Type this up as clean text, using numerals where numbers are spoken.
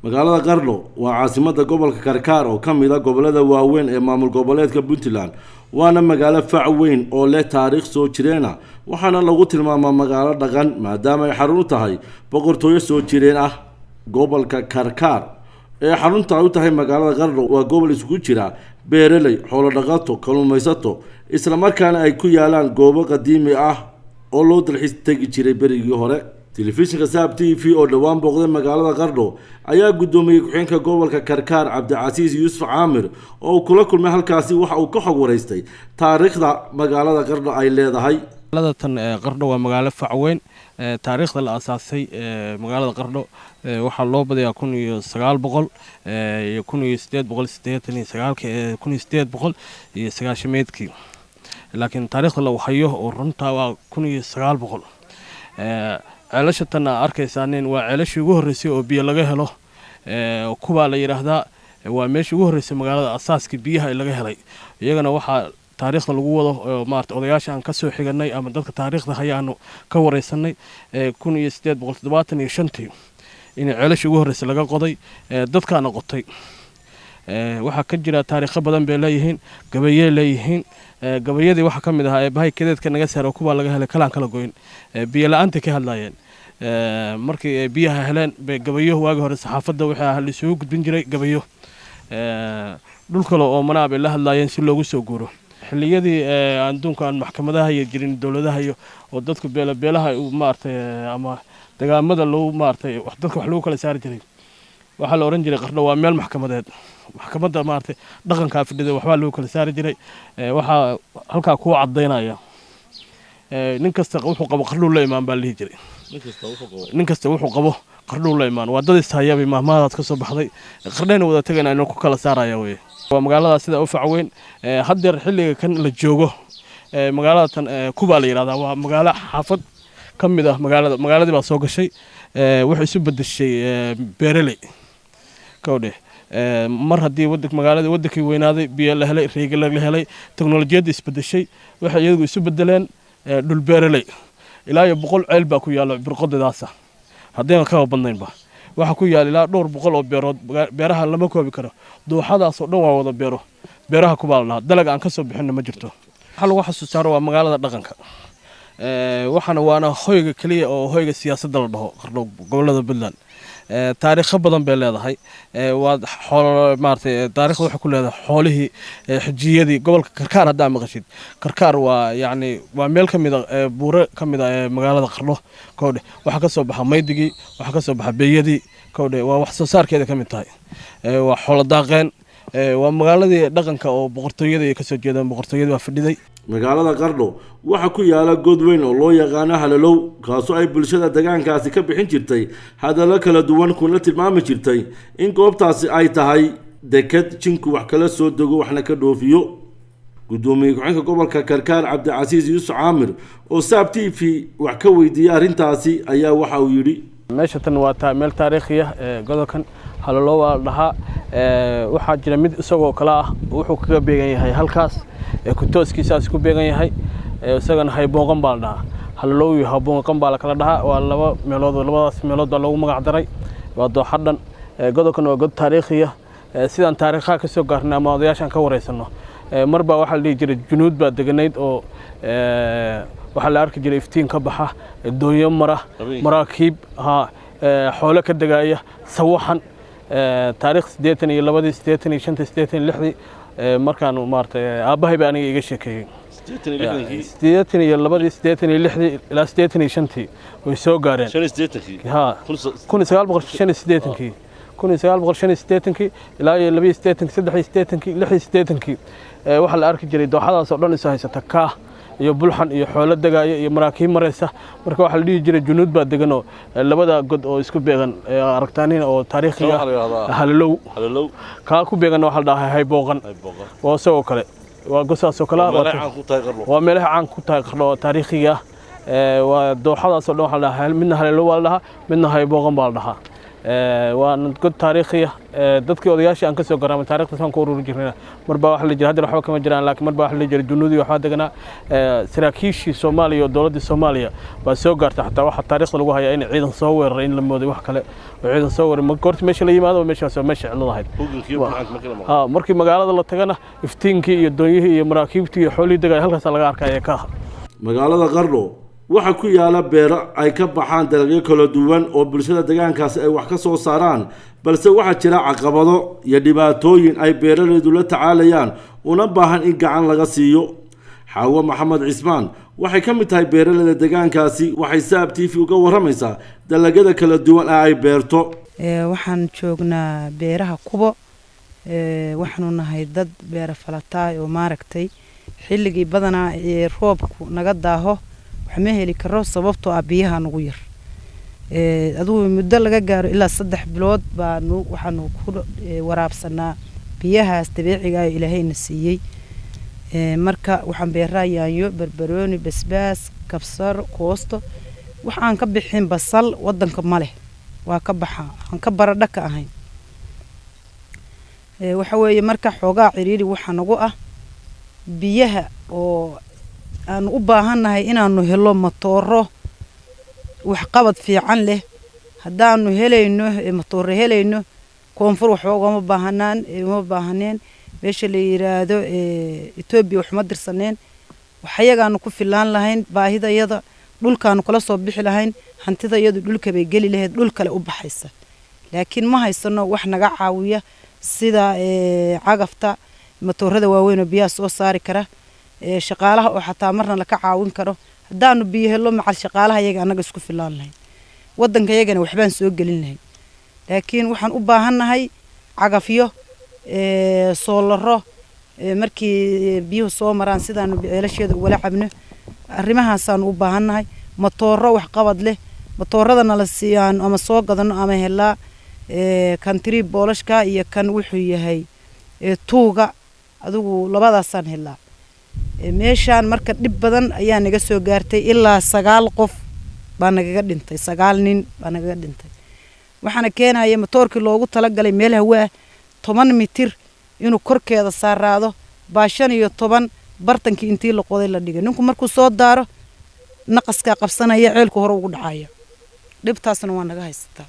magaalada Qardho waa caasimadda gobolka Karkaar oo kamid ah gobolada waaweyn ee maamul goboleedka Puntland waana magaalo fac weyn oo leh taariikh soo jireena waxaana lagu tilmaamaa magaalo dhaqan maadaama ay xarun u tahay boqortooyo soo jireen ah gobolka Karkaar ee xarunta u tahay magaalada Qardho waa gobol isku jira beeraley xoolo dhaqato kalluumaysato isla markaana ay ku yaalaan goobo qadiimi ah oo loo dalxiis tagi jiray berigii hore telefishinka Saab TV oo dhawaan booqday magaalada Qardho ayaa gudoomiyay ku-xigeenka gobolka Karkaar Cabdicasiis Yuusuf Caamir oo kula kulmay halkaasi waxa uu ka xog wareystay taariikhda magaalada Qardho ay leedahay. magaalada tan Qardho waa magaalo fac weyn taariikhda la aasaasay magaalada Qardho waxaa loo badayaa 1900 iyo 1889 iyo 1890 laakiin taariikhda la wahayo oo runta waa 1900 ceelasha tan arkaysaaneen waa ceelashii ugu horeysay oo biyo laga helo kuba la yiraahdaa waa meeshii ugu horeysay magaalada asaaska biyaha ay laga helay iyagana waxa taariikhda lagu wado maarta odayaasha aan ka soo xiganay ama dadka taariikhda hayaano ka wareysanay 1875 in ceelashii ugu horeysay laga qoday dadkaana qotay waxa ka jira taariikh badan bay leeyihiin gabayay leeyihiin gabayadii waxa kamid ah bahay kadeedka naga saaro kuba laga helay kalaan kala goyn biyo la'aanta ka hadlayeen markii biyaha heleen gabayo waagi hore saxaafadda waxa la soo gudbin jiray gabayo dhulka oo manaab la hadlayeen si loogu soo guuro xilliyadii adduunka aan maxkamadaha iyo jirin dawladaha iyo oo dadku beelaha maartay ama dagaamada loo maartay wax dadka wax lagu kala saar jiray waxa la oran jiray Qardho waa meel maxkamadeed maxkamadda maartay dhaqanka fidida waxba lagu kala saar jiray waxa halka ku cadeynaya nin kasta wuxuu qabo Qardho la imaan baa lii jiray nin kasta wuxuu qabo Qardho la imaan wadada isaayay maahmaad ka soo baxday Qardhayna wada tagayna inuu ku kala saaraya way waa magaalada sida u fac weyn haddeer xilliga kan la joogo magaalada tan kuba la yiraahdaa waa magaalo xaafad kamid ah magaaladii baa soo gashay wuxuu isu bedeshay beeraley kowde mar hadii magaalada wadankii weynaaday biyo la helay reega la helay teknoolajiyada isbedeshay waxa iyagu isu bedeleen dhul beeraley ilaa 100 ceel baa ku yaalo birqodadaas hadii ka badnaynba waxa ku yaal ilaa 200 oo beerood beeraha lama koobi karo dooxadaas oo dhan waa wada beeraha ku baalna dalag aan ka soo bixin ma jirto waxa lagu xasuusto waa magaalada dhaqanka waxana waana hoyga kaliya oo hoyga siyaasadda la dhaho Qardho gobolada Puntland taariikh badan bay leedahay waa xoolo maartay taariikhda waxa ku leedahay xoolihii xijiyadii gobolka Karkaar hadda maqashid Karkaar waa yaani waa meel kamid ah buuro kamid ah magaalada Qardho koodhe waxa ka soo baxa maydigii waxa ka soo baxa beeyadii koodhe waa wax soo saarkeeda kamid tahay waa xoolo daaqeen waa magaaladii dhaqanka oo boqortooyada ka soo jeedaan boqortooyada waa fadhiday magaalada Qardho waxa ku yaala god weyn oo loo yaqaan halalow kaasoo ay bulshada deegaankaasi ka bixin jirtay hadallo kala duwan kuna tilmaami jirtay in goobtaasi ay tahay dekad jinku wax kala soo dago waxna ka dhoofiyo gudoomiye ku-xigeenka gobolka Karkaar Cabdicasiis Yuusuf Caamir oo Saab TV wax ka weydiiyay arintaasi ayaa waxa uu yiri meesha tan waa meel taariikhi ah gobolkan halalow waa dhaha waxa jira mid isagoo kala ah wuxuu kaga beegan yahay halkaas ku tooskiisaas ku beegan yahay isagana hayboqan baa dhaha halalow iyo hayboqan baa la kala dhaha waa laba meelood labadaas meelood baa lagu magac daray waa dooxadan gobolkan waa god taariikhi ah sidaan taariikhaha ka soo gaarnaa ama odayaashan ka wareysano marba waxa la dhigi jiray junuud baa deganayd oo waxa la arki jiray iftiin ka baxa dooyo maraakiib xoolo ka degaya sawaxan taariikh 82 markaan maartay aabahay baa aniga iga sheekeeyay 82 ilaa 85 way soo gaareen 1985 ilaa 82 waxa la arki jiray dooxadaas oo dhan is haysata ka iyo bulxan iyo xoolo degaya iyo maraakiib mareysa marka waxa la dhigi jiray junuud baa degan oo labada god oo isku beegan aragtaaniin oo taariikhiga halalow ka ku beegan waxa la dhahay hayboqan oo soo kale waa gosaas oo kale waa meelaha caan ku tahay Qardho taariikhiga waa dooxadaas oo dhan waxa la dhahay midna halalow waa la dhahaa midna hayboqan baa la dhahaa waana god taariikhi ah dadkii odayaashii aan ka soo garaamay taariikhda san ku ururi jirnay marba wax la jira hadda waxba kama jiraan laakiin marba wax la jira junuudi waxa degana saraakiishii Soomaaliya iyo dawladda Soomaaliya baa soo gaartay xataa waxa taariikhda lagu hayaa in ciidan soo weeraray in la mooday wax kale oo ciidan soo weeraray ma goortii meesha la yimaado meesha cilad ahayd markii magaalada la tagana iftiinkii iyo doonyihii iyo maraakiibtii iyo xoolihii degay halkaas laga arkay ka magaalada Qardho waxa ku yaala beero ay ka baxaan dalagyo kala duwan oo bulshada deegaankaas ay wax ka soo saaraan balse waxa jira caqabado iyo dhibaatooyin ay beeralaydu la tacaalayaan una baahan in gacan laga siiyo Xawa Maxamed Cismaan waxay ka mid tahay beeralayda deegaankaasi waxay saab TV uga waramaysaa dalagyada kala duwan ay beerto waxaan joognaa beeraha kubo waxaanu nahay dad beera falataay oo maaragtay xilligii badanaa roobku naga daaho ma heli karo sababtoo ah biyaha nagu yar aduu muddo laga gaaro ilaa 3 bilood baan waxaanu ku waraabsanaa biyahaas dabiiciga ah Ilaahayna siiyay marka waxaan beeraa yaanyo barbarooni basbaas kabsar koosto waxaan ka bixin basal wadanka male waa ka baxa aan ka baradha ka ahayn waxa weeye marka xoogaa ciriiri waxa nagu ah biyaha oo aan u baahanahay inaanu helo matooro wax qabad fiican leh hadaanu helayno matooro helayno koonfur wax uga baahaneen meesha la yiraahdo Itoobiya wax ma dirsaneen waxayagaanu ku filaan lahayn baahidayada dhulkaanu kala soo bixi lahayn hantidayadu dhulka bay gali lahayd dhul kale u baxaysa laakiin ma haysano wax naga caawiya sida cagafta matoorada waaweyn oo biyaha soo saari kara shaqaalaha oo xataa marna la ka caawin karo hadaanu biyo helo macal shaqaalaha iyaga anaga isku filaan lahayn wadanka iyagana waxbaan soo gelin lahayn laakiin waxaan u baahanahay cagafyo soolaro markii biyo soo maraan sidaanu ceelasheeda wala cabno arrimahaasaan u baahanahay matooro wax qabad leh matooradana la siiyaan ama soo gadano ama helaa country boolashka iyo kan wuxuu yahay tuuga adigu labadaasaan helaa meeshaan marka dib badan ayaa naga soo gaartay ilaa 9 qof baa naga dhintay 9 nin baa naga dhintay waxaana keenaya matoorkii loogu tala galay meel hawaa 10 mitir inuu korkeeda saaraado baa 15 bartankii intii la qoday la dhigay ninku markuu soo daaro naqaska qabsanaya ceelku hore ugu dhacaya dhibtaasna waa naga haystaa